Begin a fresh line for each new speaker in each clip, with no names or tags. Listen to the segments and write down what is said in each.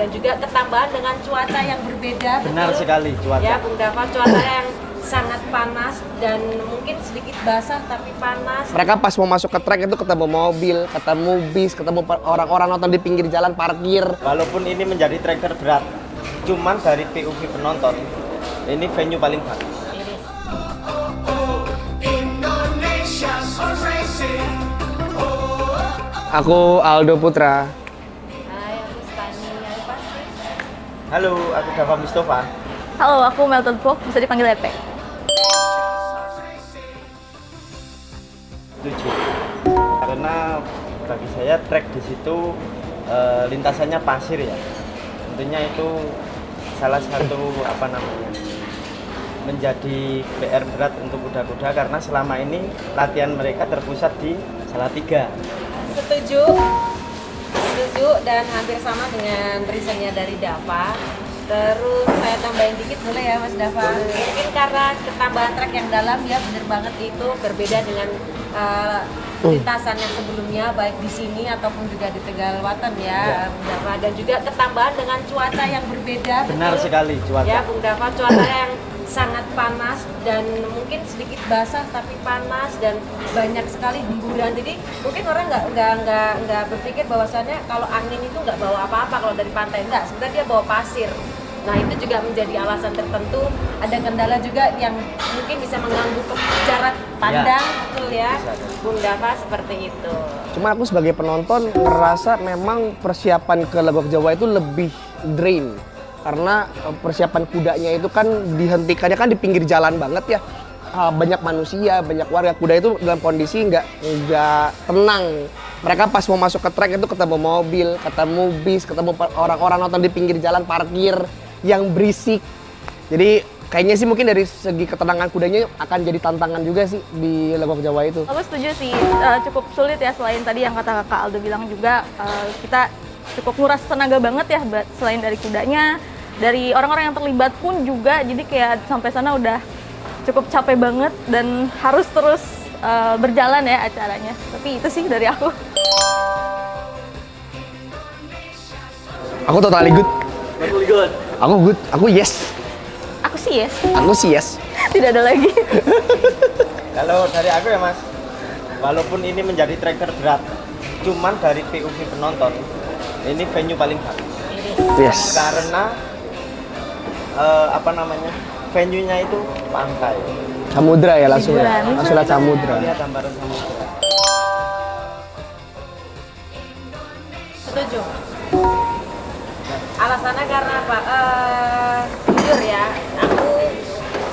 dan juga ketambahan dengan cuaca yang berbeda.
Benar
betul?
sekali cuaca.
Ya, Bung Dava, cuaca yang sangat panas dan mungkin sedikit basah tapi panas.
Mereka pas mau masuk ke trek itu ketemu mobil, ketemu bis, ketemu orang-orang nonton di pinggir jalan parkir.
Walaupun ini menjadi trek terberat, cuman dari POV penonton, ini venue paling bagus.
Ini.
Aku Aldo Putra.
Hai, aku Stani. Hai, pasti.
Halo, aku Dava Mustafa.
Halo, aku Melton Pok, bisa dipanggil Epe.
Setuju. Karena bagi saya trek di situ lintasannya pasir ya. Tentunya itu salah satu menjadi PR berat untuk kuda-kuda karena selama ini latihan mereka terpusat di Salatiga.
Setuju. Setuju dan hampir sama dengan reasonnya dari Dava. Terus saya tambahin dikit boleh ya Mas Dava? Mungkin karena ketambahan trek yang dalam ya bener banget itu berbeda dengan lintasan yang sebelumnya baik di sini ataupun juga di Tegalwaten ya Bung Dava, dan juga ketambahan dengan cuaca yang berbeda.
Benar
betul?
sekali cuaca.
Ya Bung Dava, cuaca yang sangat panas dan mungkin sedikit basah tapi panas dan banyak sekali hemburan. Jadi mungkin orang nggak berpikir bahwasannya kalau angin itu nggak bawa apa-apa kalau dari pantai, enggak, sebenarnya dia bawa pasir. Nah itu juga menjadi alasan tertentu. Ada kendala juga yang mungkin bisa mengganggu jarak pandang, betul ya Bung Dava, seperti itu.
Cuma aku sebagai penonton ngerasa memang persiapan ke Legok Jawa itu lebih drain. Karena persiapan kudanya itu kan dihentikannya kan di pinggir jalan banget ya. Banyak manusia, banyak warga. Kuda itu dalam kondisi nggak tenang. Mereka pas mau masuk ke trek itu ketemu mobil, ketemu bis, ketemu orang-orang nonton di pinggir jalan parkir yang berisik. Jadi kayaknya sih mungkin dari segi ketenangan kudanya akan jadi tantangan juga sih di Legok Jawa itu.
Aku setuju sih, cukup sulit ya, selain tadi yang kata Kak Aldo bilang juga, kita cukup nguras tenaga banget ya, selain dari kudanya, dari orang-orang yang terlibat pun juga, jadi kayak sampai sana udah cukup capek banget dan harus terus berjalan ya acaranya. Tapi itu sih dari aku.
Aku totally good.
Good.
Aku good. Aku yes.
Aku sih yes,
Aku sih yes.
tidak ada lagi.
Kalau dari aku ya Mas, walaupun ini menjadi trek terberat, cuman dari POV penonton, ini venue paling bagus.
Yes.
Karena venue-nya itu pantai.
Samudra ya langsung ya.
Hiburan.
Langsung lihat samudra.
Lihat gambaran samudra.
Setuju. Alasannya karena apa? Jujur ya, aku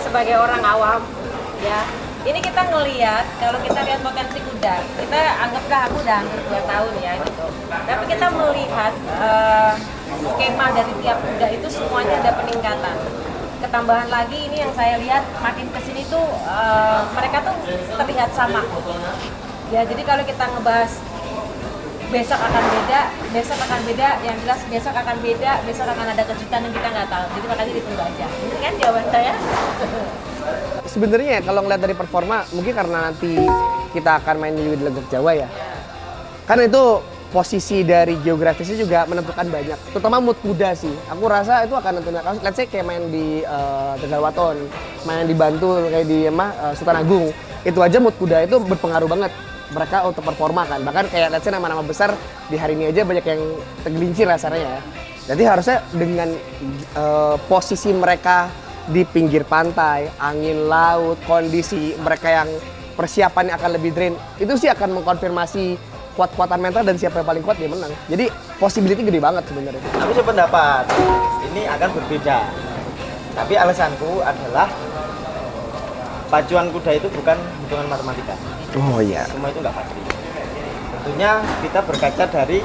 sebagai orang awam ya, ini kita ngelihat, kalau kita lihat potensi kuda, kita anggaplah aku udah hampir 2 tahun ya gitu. Tapi kita melihat skema dari tiap kuda itu semuanya ada peningkatan. Ketambahan lagi ini yang saya lihat makin kesini tuh mereka tuh terlihat sama. Ya jadi kalau kita ngebahas besok akan beda, yang jelas besok akan beda, besok akan ada kejutan yang kita nggak tahu. Jadi makanya ditunggu aja. Ini kan jawaban saya.
Sebenarnya kalau ngeliat dari performa, mungkin karena nanti kita akan main di Legok Jawa ya. Kan itu posisi dari geografisnya juga menentukan banyak, terutama mood kuda sih. Aku rasa itu akan menentukan. Let's say kayak main di Tegalwaten, main di Bantul, kayak di Sultan Agung. Itu aja mood kuda itu berpengaruh banget mereka untuk performa kan. Bahkan kayak let's say nama-nama besar di hari ini aja banyak yang tergelincir rasanya ya. Jadi harusnya dengan posisi mereka di pinggir pantai, angin laut, kondisi mereka yang persiapannya akan lebih drain, itu sih akan mengkonfirmasi kuat-kuatan mental dan siapa yang paling kuat dia menang. Jadi possibility gede banget sebenarnya.
Aku sependapat ini akan berbeda. Tapi alasanku adalah pacuan kuda itu bukan hitungan matematika.
Oh iya.
Semua itu nggak pasti. Tentunya kita berkaca dari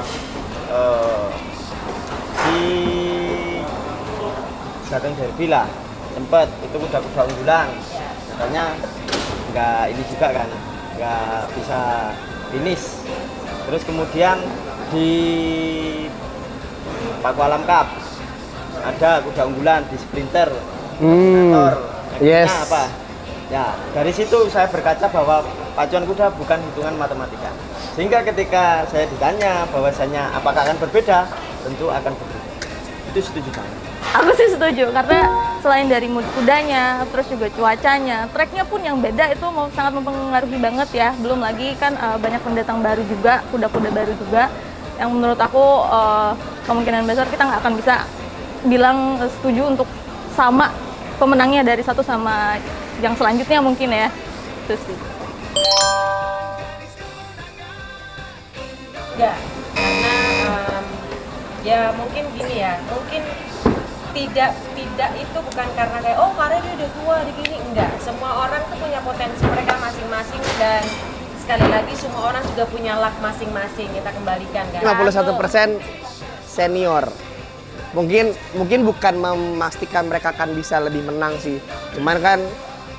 si Jateng Derby lah, sempet itu kuda-kuda unggulan. Katanya nggak ini juga kan, nggak bisa finish. Terus kemudian di Pakualam Cup ada kuda unggulan di sprinter, motor.
Yes.
Apa? Ya, dari situ saya berkaca bahwa pacuan kuda bukan hitungan matematika. Sehingga ketika saya ditanya bahwasanya apakah akan berbeda, tentu akan berbeda. Itu setuju banget.
Aku sih setuju karena selain dari mood kudanya, terus juga cuacanya, treknya pun yang beda itu sangat mempengaruhi banget ya. Belum lagi kan banyak pendatang baru juga, kuda-kuda baru juga. Yang menurut aku kemungkinan besar kita nggak akan bisa bilang setuju untuk sama pemenangnya dari satu sama yang selanjutnya mungkin ya. Itu sih.
Enggak, karena ya mungkin gini ya, mungkin tidak itu bukan karena kayak oh karena dia udah tua di gini, enggak. Semua orang tuh punya potensi mereka masing-masing dan sekali lagi semua orang juga punya luck masing-masing. Kita kembalikan kan.
51% senior. Mungkin bukan memastikan mereka akan bisa lebih menang sih. Cuman kan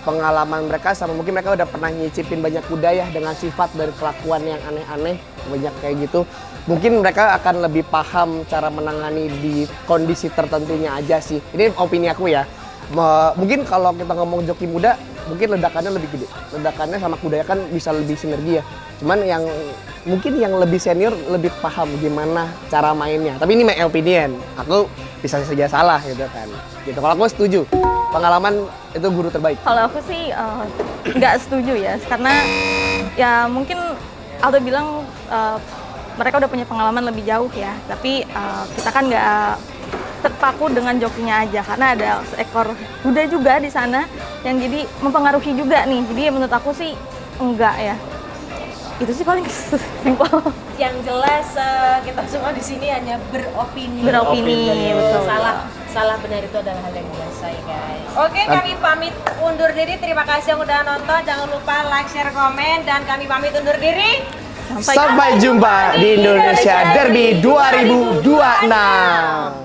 pengalaman mereka sama mungkin mereka udah pernah nyicipin banyak kuda ya dengan sifat dan kelakuan yang aneh-aneh, banyak kayak gitu. Mungkin mereka akan lebih paham cara menangani di kondisi tertentunya aja sih. Ini opini aku ya. Mungkin kalau kita ngomong joki muda, mungkin ledakannya lebih gede. Ledakannya sama kudanya kan bisa lebih sinergi ya. Cuman mungkin yang lebih senior lebih paham gimana cara mainnya. Tapi ini my opinion. Aku bisa saja salah gitu kan. Gitu. Kalau aku setuju. Pengalaman itu guru terbaik.
Kalau aku sih nggak setuju ya, karena ya mungkin Aldo bilang mereka udah punya pengalaman lebih jauh ya, tapi kita kan nggak terpaku dengan jokinya aja, karena ada seekor kuda juga di sana yang jadi mempengaruhi juga nih. Jadi menurut aku sih enggak ya. Itu sih paling simpel.
Yang jelas kita semua di sini hanya beropini.
Beropini, betul.
Salah benar itu adalah hal yang biasa ya guys. Oke, kami pamit undur diri. Terima kasih yang udah nonton. Jangan lupa like, share, komen, dan kami pamit undur diri.
Sampai jumpa di Indonesia Derby 2026.